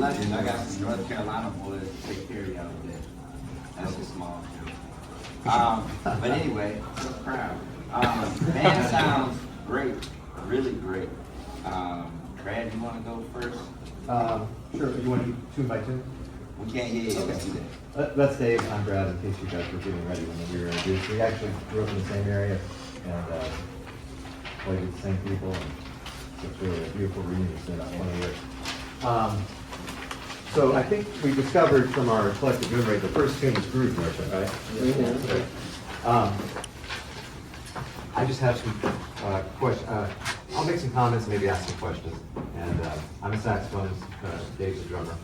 Legend. I got some North Carolina boys to take care of y'all today. That's a small show. But anyway, so proud. Band sounds great, really great. Brad, you want to go first? Sure. You want to do 2 by 2? We can't hear you. Okay. Let's do that. That's Dave. I'm Brad. In case you guys were getting ready when we were introduced, we actually grew up in the same area and played with the same people. And it's really a beautiful reunion. It's been about 20 years. So I think we discovered from our collective memory the first tune was Groove Merchant, right? Mm-hmm. I just have some questions. I'll make some comments, maybe ask some questions. And I'm a saxophonist, Dave's a drummer,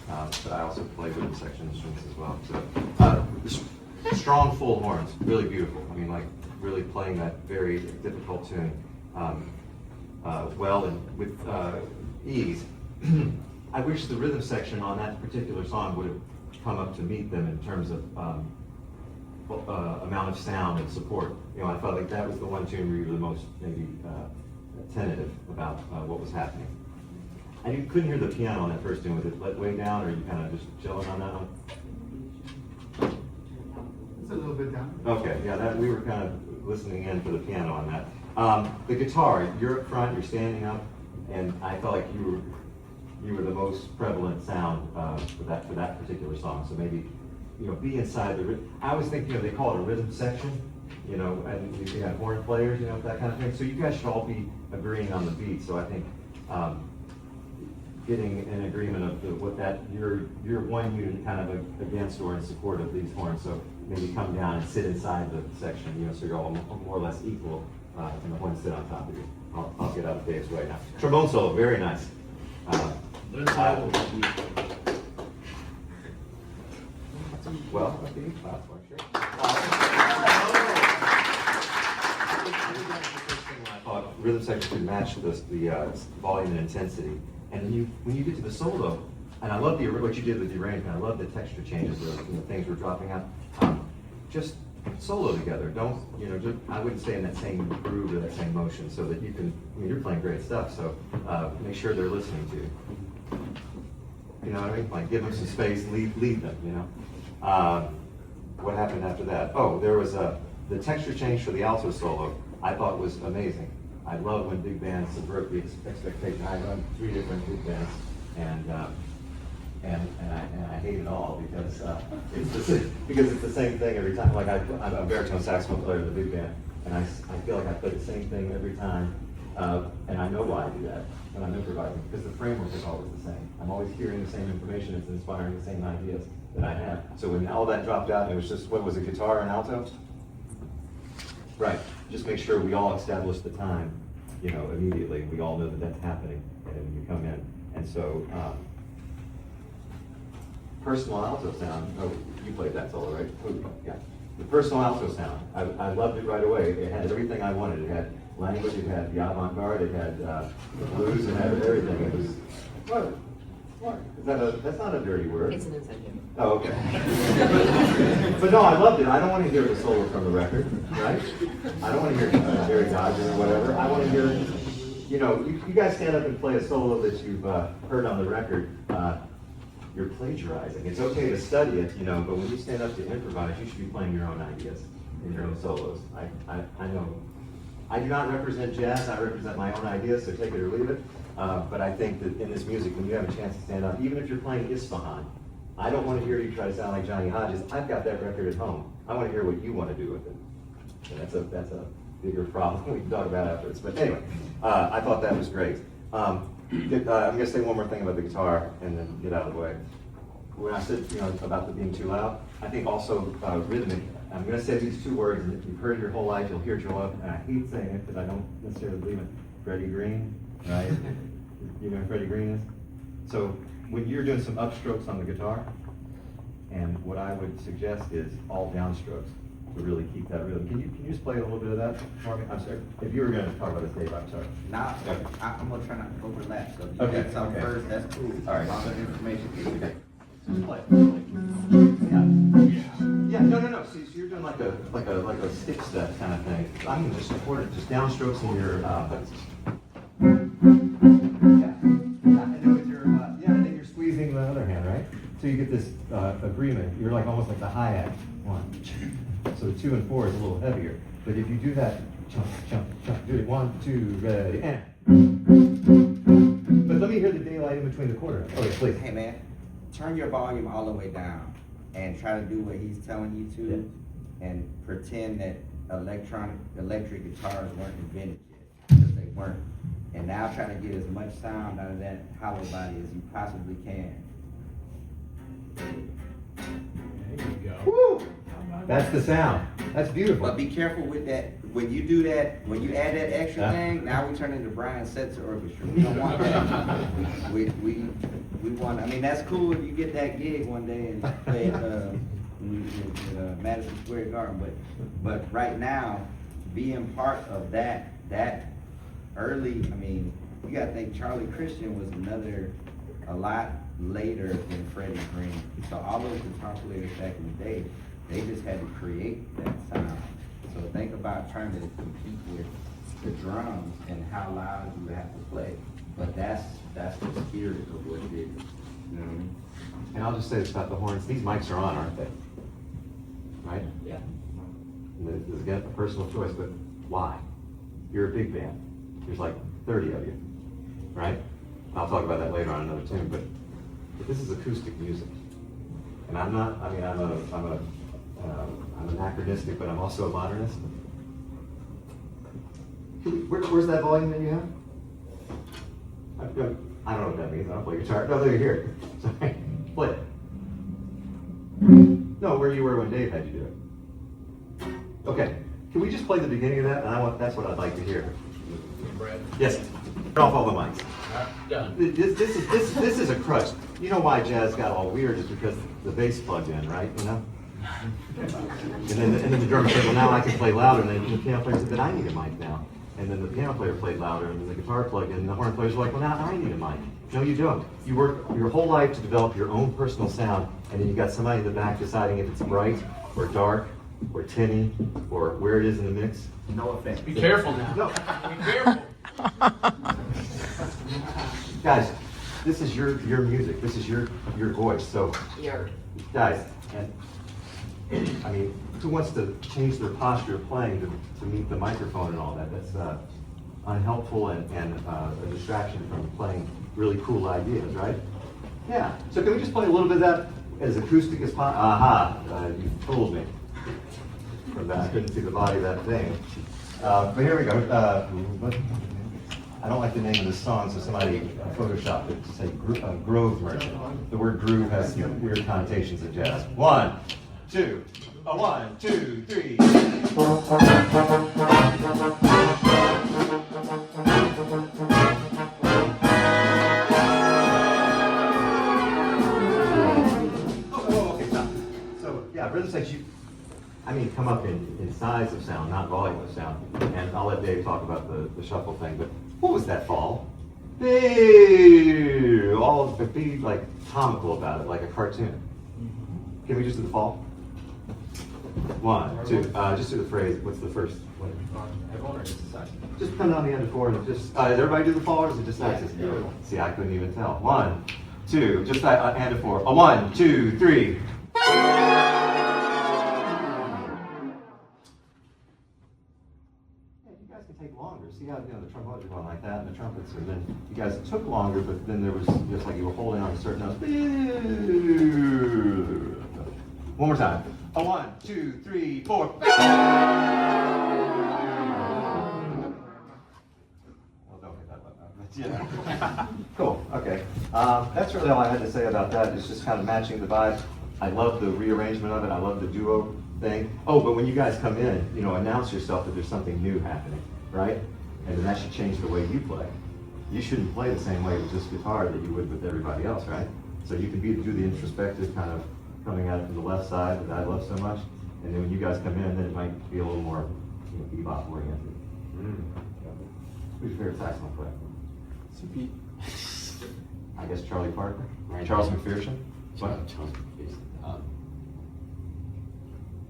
but I also play with section instruments as well. So strong full horns, really beautiful. I mean, like really playing that very difficult tune well and with ease. I wish the rhythm section on that particular song would have come up to meet them in terms of amount of sound and support. You know, I felt like that was the one tune where you were the most maybe tentative about what was happening. And you couldn't hear the piano on that first tune. Was it let way down, or you kind of just chilling on that one? It's a little bit down. Okay, yeah, that we were kind of listening in for the piano on that. The guitar, you're up front, you're standing up, and I felt like you were the most prevalent sound for that particular song. So maybe, be inside the. I always think, they call it a rhythm section, and you have horn players, that kind of thing. So you guys should all be agreeing on the beat. So I think getting an agreement of what that you're one unit kind of against or in support of these horns. So maybe come down and sit inside the section, so you're all more or less equal, and the horns sit on top of you. I'll get out of Dave's way now. Trombone solo, very nice. Well, okay, sure. I thought rhythm section could match the volume and intensity, and then when you get to the solo, and I love what you did with the arrangement. I love the texture changes, the things were dropping out. Just solo together. Don't I wouldn't stay in that same groove or that same motion, so that you can. You're playing great stuff, so make sure they're listening to you. You know what I mean? Like give them some space, lead them. What happened after that? Oh, there was the texture change for the alto solo. I thought was amazing. I love when big bands subvert the expectation. I run 3 different big bands, and I hate it all because it's the same thing every time. Like I'm a baritone saxophone player in the big band, and I feel like I play the same thing every time, and I know why I do that when I'm improvising, because the framework is always the same. I'm always hearing the same information. It's inspiring the same ideas that I have. So when all that dropped out, it was just, what was it, guitar and alto? Right. Just make sure we all establish the time, immediately. We all know that that's happening, and you come in. And so, personal alto sound. Oh, you played that solo, right? Oh, yeah. The personal alto sound. I loved it right away. It had everything I wanted. It had language. It had the avant-garde. It had the blues. It had everything. It was what? That's not a dirty word. It's an incentive. Oh, okay. But no, I loved it. I don't want to hear the solo from the record, right? I don't want to hear Jerry Dodger or whatever. I want to hear, you guys stand up and play a solo that you've heard on the record. You're plagiarizing. It's okay to study it, but when you stand up to improvise, you should be playing your own ideas in your own solos. I know. I do not represent jazz. I represent my own ideas, so take it or leave it. But I think that in this music, when you have a chance to stand up, even if you're playing Isfahan, I don't want to hear you try to sound like Johnny Hodges. I've got that record at home. I want to hear what you want to do with it. And that's a bigger problem we can talk about afterwards. But anyway, I thought that was great. I'm going to say one more thing about the guitar and then get out of the way. When I said about the being too loud, I think also rhythmic. I'm going to say these 2 words, and if you've heard it your whole life, you'll hear Joe up. And I hate saying it because I don't necessarily believe it. Freddie Green, right? You know who Freddie Green is? So when you're doing some upstrokes on the guitar, and what I would suggest is all downstrokes to really keep that rhythm. Can you just play a little bit of that for me? I'm sorry. If you were going to talk about this, Dave, I'm sorry. Now, I'm going to try not to overlap, so if you Okay, get something okay. first, that's cool. All right. All the information is okay. Just play. Yeah. No. See, so you're doing like a stick step kind of thing. I'm going to just support it, just downstrokes in your. And then you're squeezing the other hand, right? So you get this agreement. You're like almost like the hi-hat. 1. So the 2 and 4 is a little heavier. But if you do that, jump, do it. 1, 2, ready, and. But let me hear the daylight in between the quarter. Okay, please. Hey man, turn your volume all the way down and try to do what he's telling you to, and pretend that electric guitars weren't invented yet, because they weren't. And now try to get as much sound out of that hollow body as you possibly can. There you go. Woo! That's the sound. That's beautiful. But be careful with that. When you do that, when you add that extra thing, now we turn into Brian Setzer Orchestra. We don't want that. we want. I mean, that's cool if you get that gig one day and play at Madison Square Garden. But right now, being part of that early. I mean, you got to think Charlie Christian was a lot later than Freddie Green. So all those guitar players back in the day, they just had to create that sound. So think about trying to compete with the drums and how loud you have to play. But that's the spirit of what it is. You know what I mean? And I'll just say this about the horns, these mics are on, aren't they? Right? Yeah. And this is again a personal choice, but why? You're a big band. There's like 30 of you, right? I'll talk about that later on another tune, but this is acoustic music. And I'm not, I mean, I'm anachronistic, but I'm also a modernist. Where's that volume that you have? I don't know what that means. I don't play guitar. No, there, here. Sorry. Play it. No, where you were when Dave had you do it. Okay. Can we just play the beginning of that? And that's what I'd like to hear. Brad? Yes. Turn off all the mics. Done. This is a crutch. You know why jazz got all weird is because the bass plugged in, right? You know? And then the drummer said, well, now I can play louder. And then the piano player said, but I need a mic now. And then the piano player played louder, and then the guitar plugged in, and the horn players were like, well, now I need a mic. No, you don't. You work your whole life to develop your own personal sound, and then you got somebody in the back deciding if it's bright or dark or tinny or where it is in the mix. No offense. Be careful now. No. Be careful. Guys, this is your music. This is your voice. So, guys, and I mean, who wants to change their posture of playing to meet the microphone and all that? That's unhelpful and a distraction from playing really cool ideas, right? Yeah. So can we just play a little bit of that as acoustic as possible? Aha! You fooled me. From that, I couldn't see the body of that thing. But here we go. I don't like the name of the song, so somebody photoshopped it to say Grove Merchant. The word groove has weird connotations in jazz. 1, 2, 1, 2, 3. Okay, stop. So yeah, rhythm section. I mean, come up in size of sound, not volume of sound. And I'll let Dave talk about the shuffle thing, but what was that fall? Hey, all be like comical about it, like a cartoon. Can we just do the fall? 1, 2, just do the phrase. What's the first one? Just put it on the end of 4 and just, did everybody do the fall or is it just Texas? See, I couldn't even tell. 1, 2, just end of 4. 1, 2, 3. Take longer. See how the trombones are going like that, and the trumpets, and then you guys took longer, but then there was just like you were holding on to certain notes. One more time. 1, 2, 3, 4. Well, don't hit that button. Yeah. Cool. Okay. That's really all I had to say about that. It's just kind of matching the vibe. I love the rearrangement of it. I love the duo thing. Oh, but when you guys come in, announce yourself that there's something new happening. Right? And then that should change the way you play. You shouldn't play the same way with just guitar that you would with everybody else, right? So you can do the introspective kind of coming out from the left side that I love so much, and then when you guys come in, then it might be a little more bebop oriented. Who's your favorite saxophone player? I guess Charlie Parker. Charles McPherson. Charles McPherson.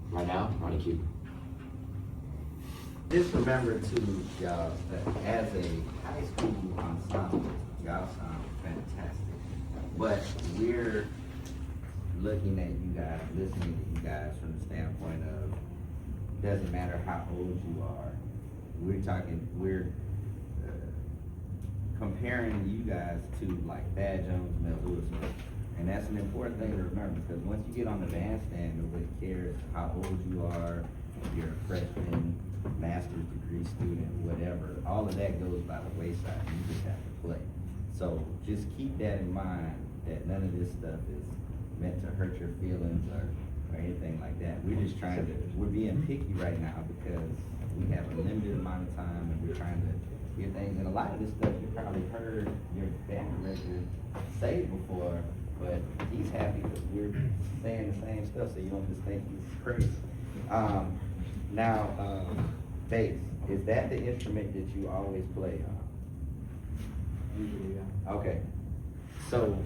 Right now, Ronnie Q. Just remember too, y'all, that as a high school ensemble, y'all sound fantastic. But we're looking at you guys, listening to you guys from the standpoint of, doesn't matter how old you are, we're comparing you guys to like Thad Jones and Mel Lewis. And that's an important thing to remember, because once you get on the bandstand, nobody cares how old you are, if you're a freshman, master's degree student, whatever, all of that goes by the wayside. You just have to play. So just keep that in mind, that none of this stuff is meant to hurt your feelings or anything like that. We're just we're being picky right now because we have a limited amount of time and we're trying to get things. And a lot of this stuff you probably heard your band director say before, but he's happy because we're saying the same stuff so you don't just think he's crazy. Now, bass, is that the instrument that you always play on? Usually, yeah. Okay. So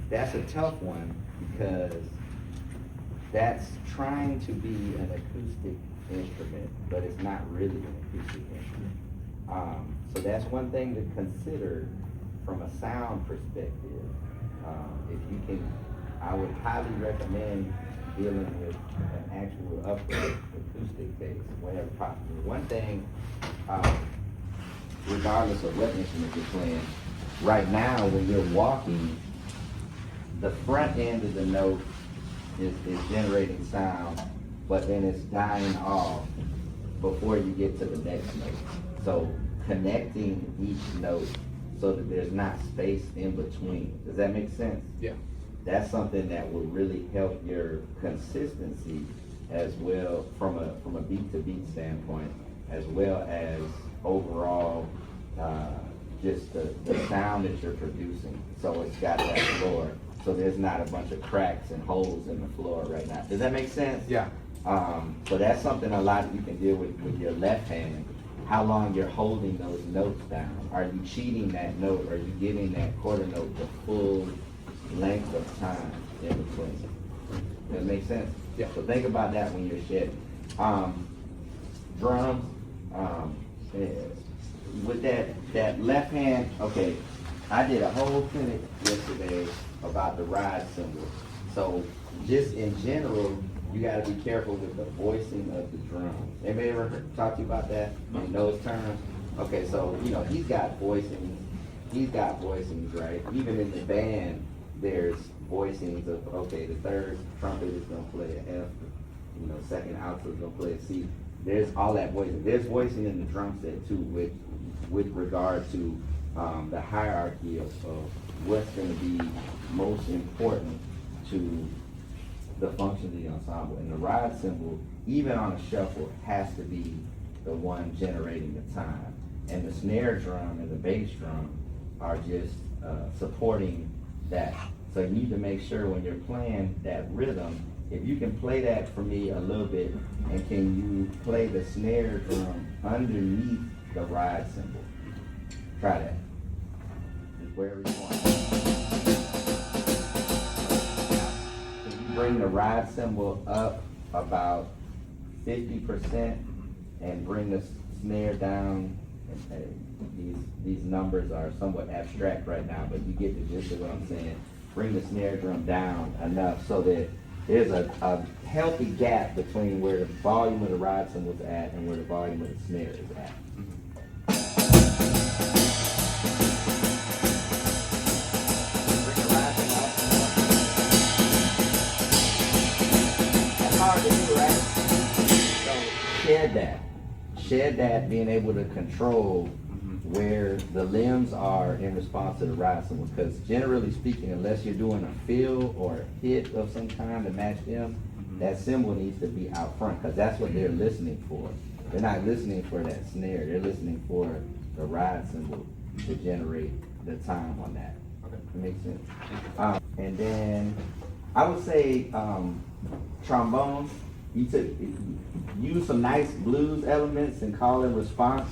that's a tough one because that's trying to be an acoustic instrument, but it's not really an acoustic instrument. So that's one thing to consider from a sound perspective. If you can, I would highly recommend dealing with an actual upright acoustic case whenever possible. One thing, regardless of what instrument you're playing, right now when you're walking, the front end of the note is generating sound, but then it's dying off before you get to the next note. So connecting each note so that there's not space in between. Does that make sense? Yeah. That's something that will really help your consistency as well from a beat to beat standpoint, as well as overall just the sound that you're producing. So it's got that floor. So there's not a bunch of cracks and holes in the floor right now. Does that make sense? Yeah. So that's something a lot you can deal with your left hand. How long you're holding those notes down. Are you cheating that note? Are you giving that quarter note the full length of time in between? Does that make sense? Yeah. So think about that when you're shedding. Drums, with that left hand, okay, I did a whole clinic yesterday about the ride cymbal. So just in general, you gotta be careful with the voicing of the drum. Anybody ever talk to you about that in those terms? Okay, so, you know, he's got voicings, right? Even in the band, there's voicings of, okay, the third trumpet is gonna play an F, you know, second alto is gonna play a C. There's all that voicing. There's voicing in the drum set too, with regard to the hierarchy of what's gonna be most important to the function of the ensemble. And the ride cymbal, even on a shuffle, has to be the one generating the time. And the snare drum and the bass drum are just supporting that. So you need to make sure when you're playing that rhythm, if you can play that for me a little bit, and can you play the snare drum underneath the ride cymbal? Try that. Just wherever you want. Bring the ride cymbal up about 50% and bring the snare down. These numbers are somewhat abstract right now, but you get the gist of what I'm saying. Bring the snare drum down enough so that there's a healthy gap between where the volume of the ride cymbal is at and where the volume of the snare is at. Hard to do, right? So shed that, being able to control where the limbs are in response to the ride cymbal. Because generally speaking, unless you're doing a fill or a hit of some kind to match them, that cymbal needs to be out front, because that's what they're listening for. They're not listening for that snare. They're listening for the ride cymbal to generate the time on that. Okay. That makes sense. And then I would say trombone. Use some nice blues elements and call and response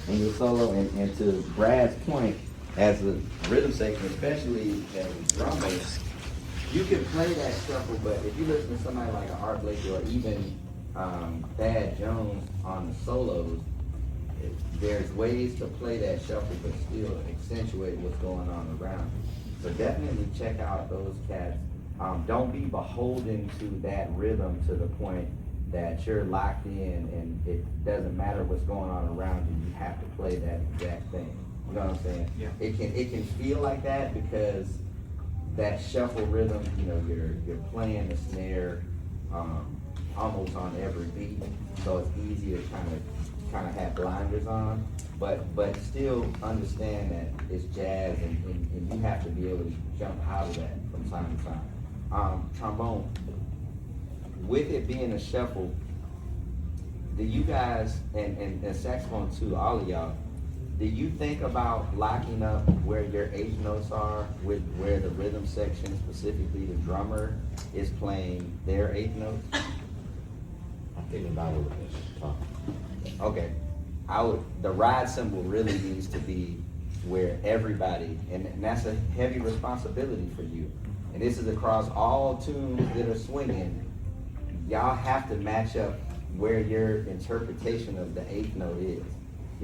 in your solo. And to Brad's point, as a rhythm section, especially as a drum bass, you can play that shuffle, but if you listen to somebody like an Art Blakey or even Thad Jones on the solos, there's ways to play that shuffle but still accentuate what's going on around you. So definitely check out those cats. Don't be beholden to that rhythm to the point that you're locked in and it doesn't matter what's going on around you. You have to play that exact thing. You know what I'm saying? Yeah. It can feel like that because that shuffle rhythm, you know, you're playing the snare almost on every beat, so it's easy to kind of have blinders on, but still understand that it's jazz and you have to be able to jump out of that from time to time. Trombone, with it being a shuffle, do you guys, and saxophone too, all of y'all, do you think about locking up where your eighth notes are with where the rhythm section, specifically the drummer, is playing their eighth notes? I'm thinking about it with this talk. Okay, the ride cymbal really needs to be where everybody, and that's a heavy responsibility for you. And this is across all tunes that are swinging. Y'all have to match up where your interpretation of the eighth note is.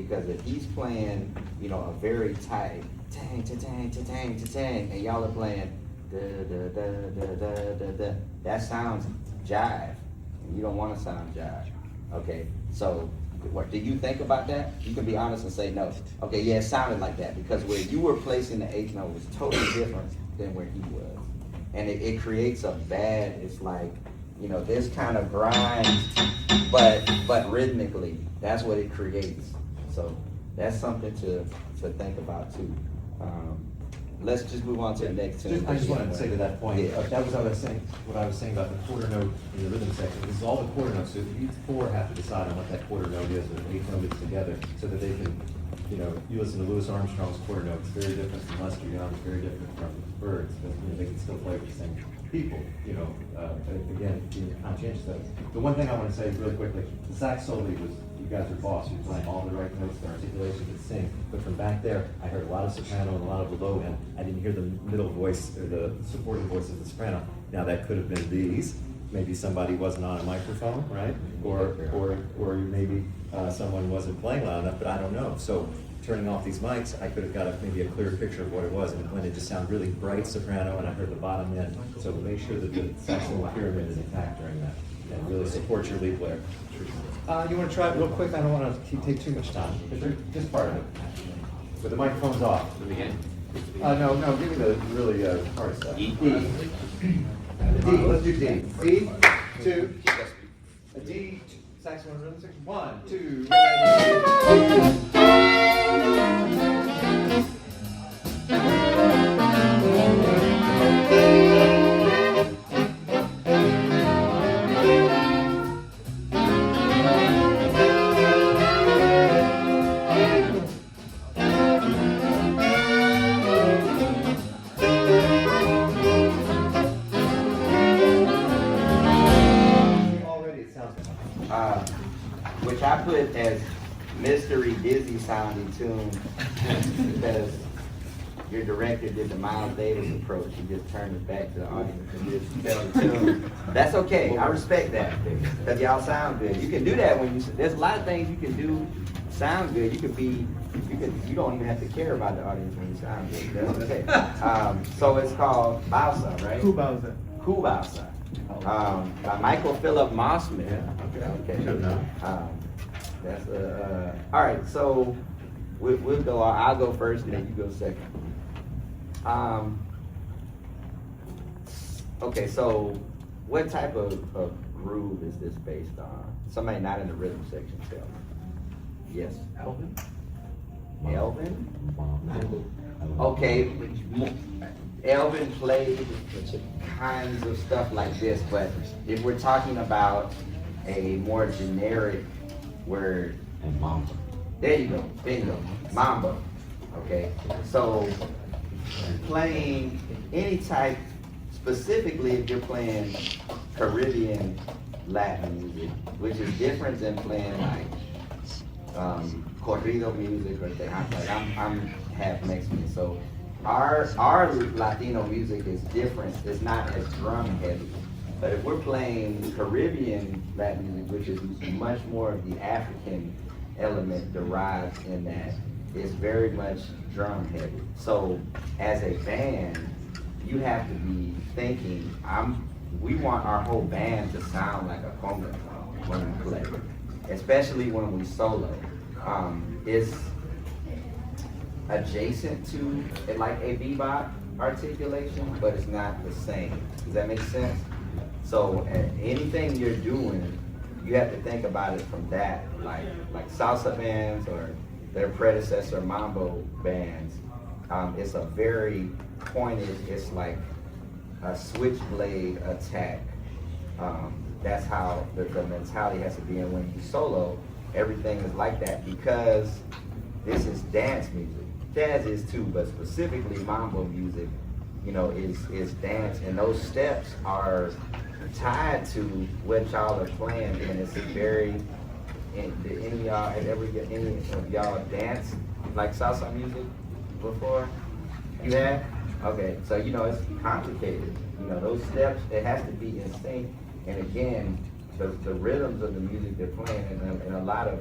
Because if he's playing, you know, a very tight tang, ta-tang, ta-tang, ta-tang, and y'all are playing da da da da da da da, that sounds jive. And you don't want to sound jive. Okay, so what do you think about that? You can be honest and say no. Okay, yeah, it sounded like that because where you were placing the eighth note was totally different than where he was, and it creates a bad. It's like, you know, this kind of grind, but rhythmically, that's what it creates. So that's something to think about too. Let's just move on to the next tune. I just wanted to say to that point, Yeah. that was what I was saying about the quarter note in the rhythm section. This is all the quarter notes, so you four have to decide on what that quarter note is, or the eighth note is together, so that they can, you know, you listen to Louis Armstrong's quarter note, it's very different from Lester Young's, very different from Bird's, but, you know, they can still play with the same people, you know, again, being conscientious of it. The one thing I want to say really quickly, the sax solo was, you guys are boss, you're playing all the right notes, the articulation, the sing, but from back there, I heard a lot of soprano and a lot of the low end. I didn't hear the middle voice or the supporting voice of the soprano. Now that could have been these, maybe somebody wasn't on a microphone, right? Or maybe someone wasn't playing loud enough, but I don't know. So turning off these mics, I could have got maybe a clearer picture of what it was, and when it just sounded really bright soprano, and I heard the bottom end. So make sure that the saxophone pyramid is intact during that, and really support your lead player. You want to try it real quick? I don't want to take too much time, because you're just part of it. But the microphone's off. Again. No, give me the really hard stuff. E. D. D, let's do D. D, 2, a D, saxophone rhythm section, 1, 2, which I put as mystery dizzy sounding tune because your director did the Miles Davis approach. He just turned it back to the audience and just tell the tune. That's okay. I respect that because y'all sound good. You can do that when you. There's a lot of things you can do. Sound good. You don't even have to care about the audience when you sound good. That's okay. So it's called Bausa, right? Kubausa. By Michael Philip Mossman. Okay. That's all right. So we'll go. I'll go first, and then you go second. Okay. So what type of groove is this based on? Somebody not in the rhythm section, tell me. Yes. Alvin? Okay. Elvin played kinds of stuff like this, but if we're talking about a more generic word, And Mambo. there you go, bingo, mambo. Okay, so playing any type, specifically if you're playing Caribbean Latin music, which is different than playing like corrido music or things like I'm half Mexican, so our Latino music is different. It's not as drum heavy. But if we're playing Caribbean Latin music, which is much more of the African element derived in that, it's very much drum heavy. So as a band, you have to be thinking, we want our whole band to sound like a conga when we play, especially when we solo. It's adjacent to like a bebop articulation, but it's not the same. Does that make sense? So anything you're doing, you have to think about it from that, like salsa bands or their predecessor mambo bands. It's a very pointed, it's like a switchblade attack. That's how the mentality has to be. And when you solo, everything is like that because this is dance music. Jazz is too, but specifically mambo music, you know, is dance, and those steps are tied to what y'all are playing, and it's very. Did any of y'all dance like salsa music before? You have? Okay, so you know it's complicated. You know those steps, it has to be in sync, and again, the rhythms of the music they're playing, and a lot of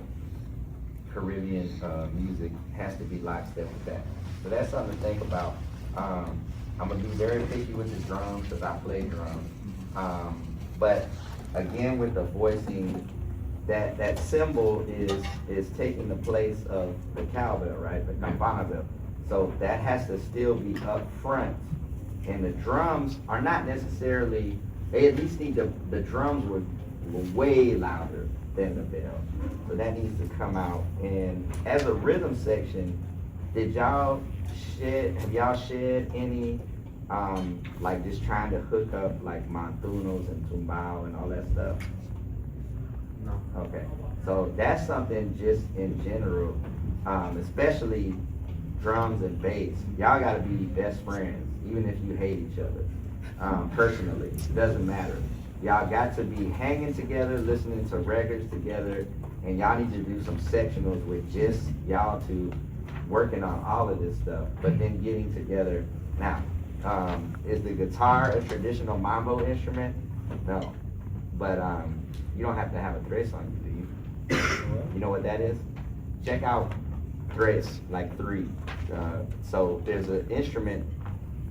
Caribbean music has to be lockstep with that. So that's something to think about. I'm gonna be very picky with the drums because I play drums. But again, with the voicing, that cymbal is taking the place of the cowbell, right? The campana bell. So that has to still be up front. And the drums are not necessarily, they at least need the drums were way louder than the bell. So that needs to come out. And as a rhythm section, have y'all shed any, like just trying to hook up like montunos and tumbao and all that stuff? No. Okay, so that's something just in general, especially drums and bass. Y'all gotta be best friends, even if you hate each other. Personally, it doesn't matter. Y'all got to be hanging together, listening to records together, and y'all need to do some sectionals with just y'all two working on all of this stuff, but then getting together. Now, is the guitar a traditional mambo instrument? No, but you don't have to have a tres on you, do you? You know what that is? Check out tres, like three. So there's an instrument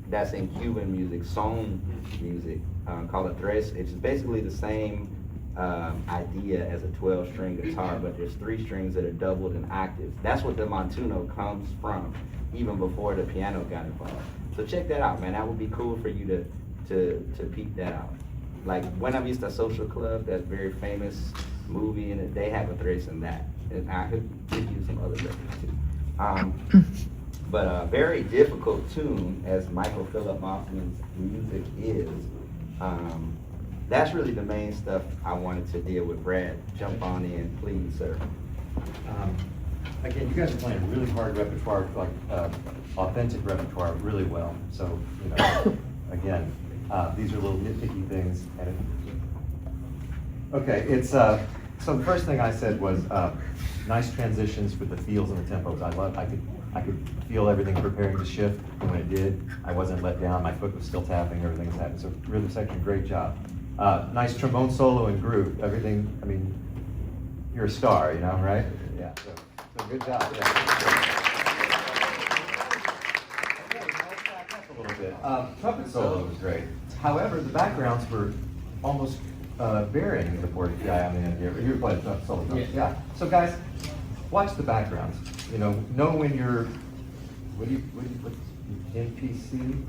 that's in Cuban music, son music, called a tres. It's basically the same idea as a 12-string guitar, but there's 3 strings that are doubled in octaves. That's what the montuno comes from, even before the piano got involved. So check that out, man. That would be cool for you to peep that out. Like Buena Vista Social Club, that very famous movie, and they have a tres in that. And I could give you some other records too. But a very difficult tune, as Michael Philip Mossman's music is. That's really the main stuff I wanted to deal with. Brad, jump on in, please, sir. Again, you guys are playing really hard repertoire, like authentic repertoire, really well. So, you know, again, these are little nitpicky things. Okay, it's so the first thing I said was nice transitions with the feels and the tempos. I could feel everything preparing to shift, and when it did, I wasn't let down. My foot was still tapping. Everything was happening. So rhythm section, great job. Nice trombone solo and groove. Everything. I mean, you're a star, you know, right? Yeah. So good job. Yeah. Okay, let's back up a little bit. Trumpet solo was great. However, the backgrounds were almost burying the poor guy on the end here. You were playing trumpet solo. Yeah. So guys, watch the backgrounds. You know when you're, what NPC?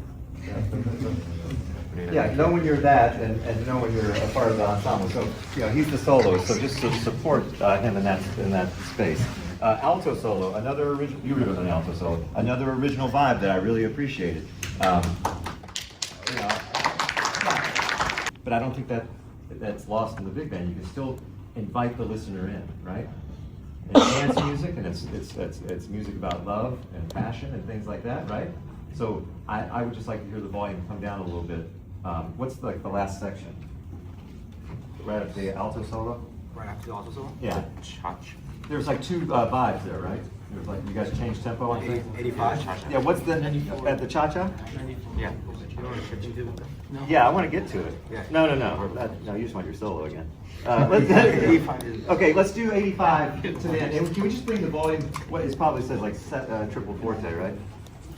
Yeah, know when you're that, and know when you're a part of the ensemble. So, you know, he's the soloist, so just to support him in that space. Alto solo, another original, you were an alto solo, another original vibe that I really appreciated. You know, but I don't think that's lost in the big band. You can still invite the listener in, right? It's dance music, and it's music about love and passion and things like that, right? So I would just like to hear the volume come down a little bit. What's like the last section? Right after the alto solo? Right after the alto solo? Yeah. There's like 2 vibes there, right? There's like, you guys changed tempo on things? 85. Yeah, what's the, at the cha-cha? Yeah. You want to shift into it? No. Yeah, I want to get to it. Yeah. No, you just want your solo again. Okay, let's do 85 to the end. And can we just bring the volume, what it probably says like triple forte, right?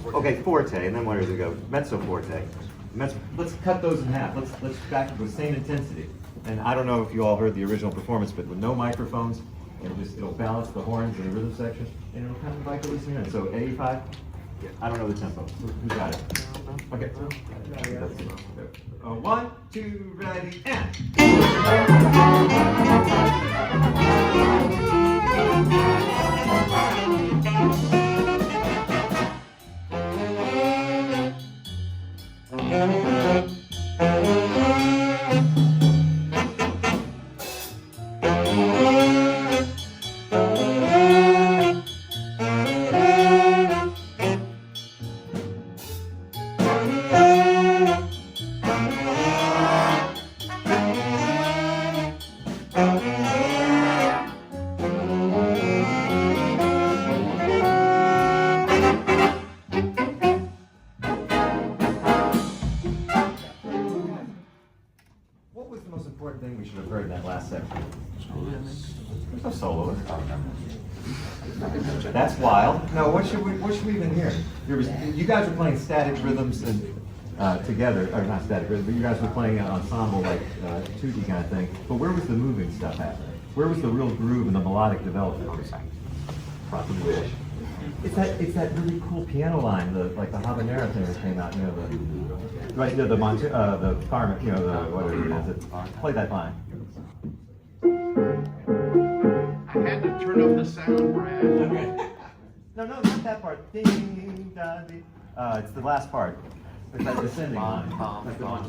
Okay, forte, and then where does it go? Mezzo forte. Let's cut those in half. Let's back to the same intensity. And I don't know if you all heard the original performance, but with no microphones, it'll balance the horns in the rhythm section, and it'll kind of invite the listener in. So 85. I don't know the tempo. Who got it? Okay. 1, 2, ready, and. What was the most important thing we should have heard in that last section? There's no soloist. That's wild. No, what should we even hear? You guys were playing static rhythms and together, or not static rhythms, but you guys were playing an ensemble like tutti kind of thing. But where was the moving stuff happening? Where was the real groove and the melodic development? Probably. It's that really cool piano line, like the habanera thing that came out. You know the Carmen, you know the whatever it is. Play that line. I had to turn up the sound, Brad. No, not that part. Ding, da, ding. It's the last part. It's that descending line. Like the one,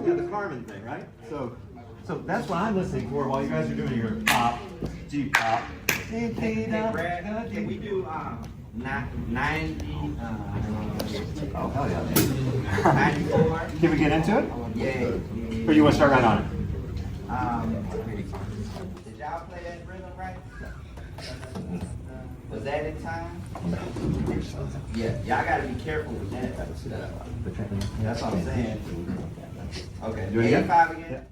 yeah, the Carmen thing, right? So that's what I'm listening for while you guys are doing your pop, G pop. Hey, Brad, can we do 90? Oh, hell yeah. 94? Can we get into it? Yeah. Or you want to start right on it? Did y'all play that rhythm right? Was that in time? Yeah, y'all gotta be careful with that. That's what I'm saying. Okay, Do it again? 85 again?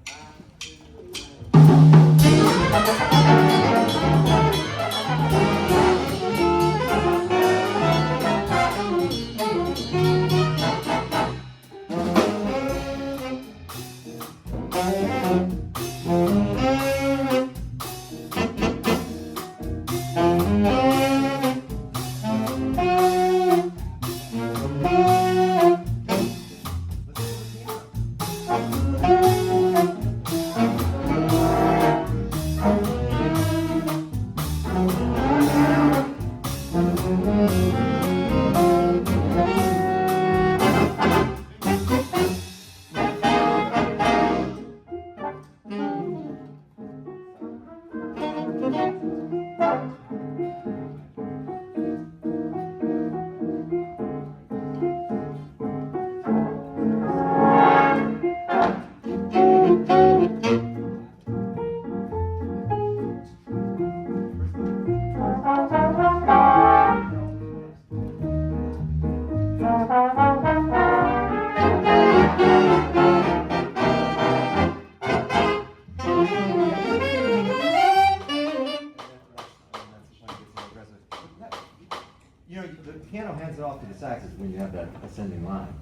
You know, the piano hands it off to the saxes when you have that ascending line.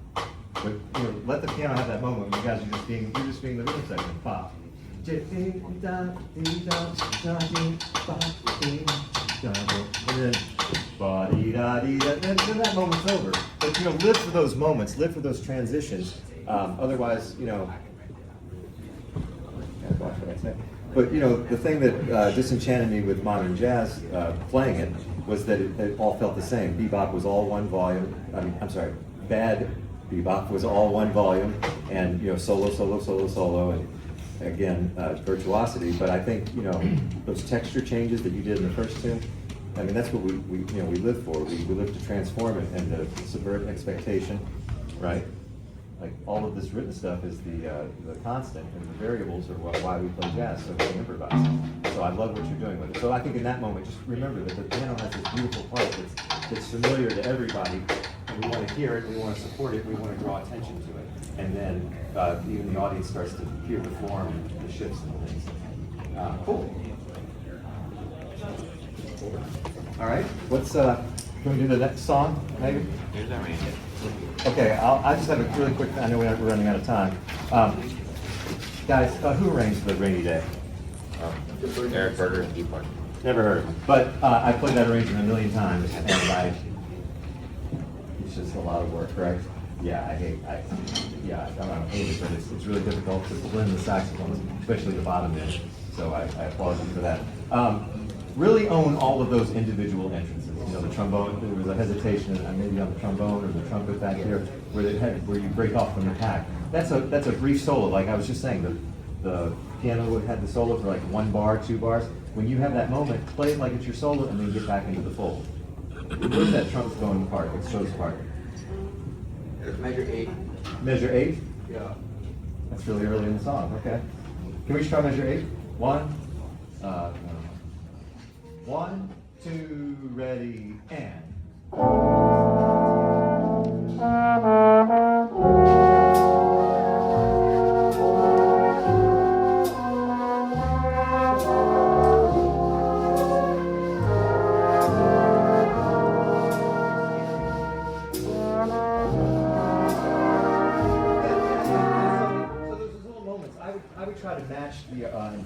But you know, let the piano have that moment when you guys are just being the rhythm section. Pop. And then then that moment's over. But you know, live for those moments, live for those transitions. Otherwise, you know. Watch what I say. But you know, the thing that disenchanted me with modern jazz playing it was that it all felt the same. Bebop was all one volume. Bad bebop was all one volume, and you know, solo, solo, solo, solo, and again, virtuosity. But I think you know those texture changes that you did in the first tune. I mean, that's what we live for. We live to transform it and to subvert expectation, right? Like all of this written stuff is the constant, and the variables are why we play jazz, so we can improvise. So I love what you're doing with it. So I think in that moment, just remember that the piano has this beautiful part that's familiar to everybody, and we want to hear it, we want to support it, we want to draw attention to it. And then even the audience starts to hear the form and the shifts and things. Cool. All right, can we do the next song, Megan? Here's that range. Okay, I just have a really quick, I know we're running out of time. Guys, who arranged the Rainy Day? Eric Berger and Deep Park. Never heard of him. But I played that arrangement a million times, and it's just a lot of work, right? Yeah, I hate it, but it's really difficult to blend the saxophones, especially the bottom end. So I applaud you for that. Really own all of those individual entrances. You know, the trombone, there was a hesitation, maybe on the trombone or the trumpet back here, where you break off from the pack. That's a brief solo. Like I was just saying, the piano had the solo for like 1 bar, 2 bars. When you have that moment, play it like it's your solo, and then get back into the fold. Where's that trumpet going part, exposed part? Measure 8. Measure 8? Yeah. That's really early in the song. Okay. Can we try measure 8? 1, 1, 2, ready, and.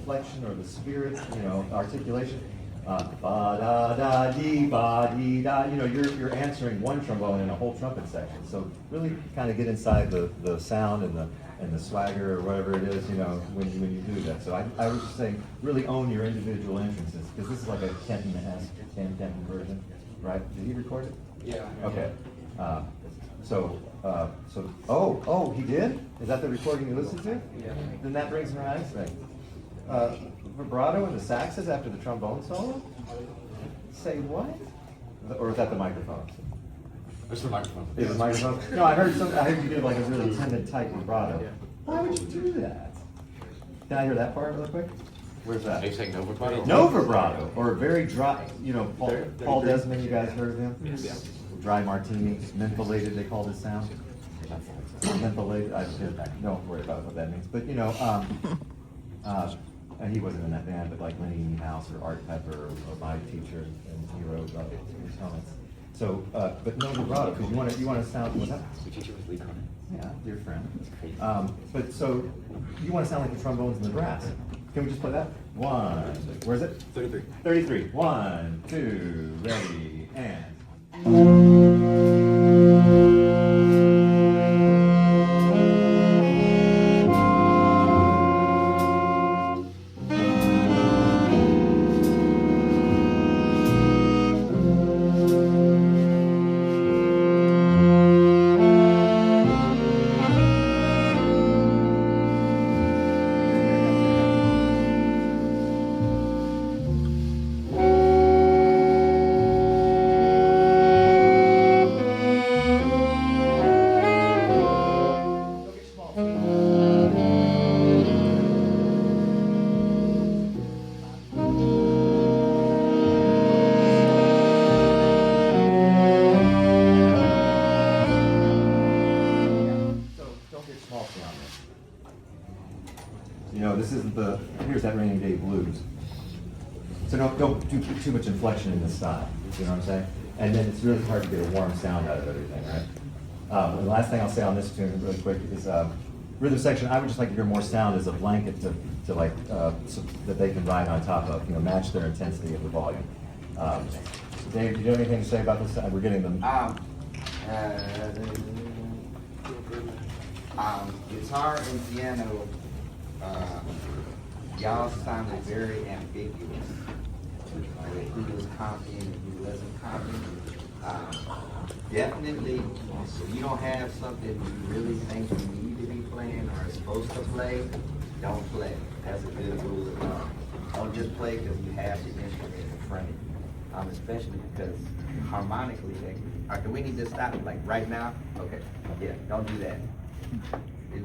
inflection or the spirit, articulation. Ba-da-da-dee-ba-dee-da. You're answering one trombone in a whole trumpet section. So really kind of get inside the sound and the swagger or whatever it is, when you do that. So I would just say really own your individual entrances, because this is like a Kenton-esque, Kenton version, right? Did he record it? Yeah. Okay. He did? Is that the recording you listened to? Yeah. Then that brings me right next thing. Vibrato and the saxes after the trombone solo? Say what? Or is that the microphone? It's the microphone. Is it the microphone? No, I heard you did like a really timid, tight vibrato. Why would you do that? Can I hear that part real quick? Where's that? Are you saying no vibrato? No vibrato, or a very dry, Paul Desmond, you guys heard of him? Yeah. Dry martini, mentholated, they call this sound. Mentholated, don't worry about what that means. But, and he wasn't in that band, but like Lenny House or Art Pepper or my teacher, and he wrote his comments. So, but no vibrato, because you want to sound, what's that? Your teacher was Lee Conant. Yeah, dear friend. That's crazy. But so, you want to sound like the trombones and the brass. Can we just play that? One, where's it? 33. 33. 1, 2, ready, and. This isn't here's that rainy day blues. So don't do too much inflection in this style, you know what I'm saying? And then it's really hard to get a warm sound out of everything, right? And the last thing I'll say on this tune really quick is rhythm section. I would just like to hear more sound as a blanket to like, so that they can ride on top of, match their intensity of the volume. Dave, do you have anything to say about this? We're getting them. Guitar and piano, y'all sounded very ambiguous. Who was confident and who wasn't confident. Definitely, if you don't have something you really think you need to be playing or are supposed to play, don't play. That's a good rule of thumb. Don't just play because you have the instrument in front of you. Especially because harmonically, do we need to stop like right now? Okay, yeah, don't do that. Do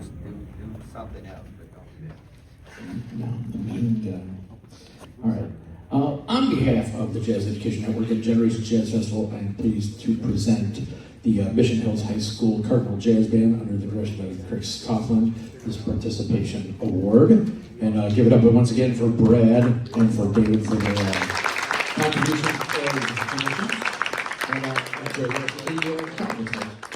something else, but don't do that. All right. On behalf of the Jazz Education Network and Generation Jazz Festival, I'm pleased to present the Mission Hills High School Cardinal Jazz Band under the direction of Chris Coughlin this participation award. And give it up once again for Brad and for David for their contribution and the conference.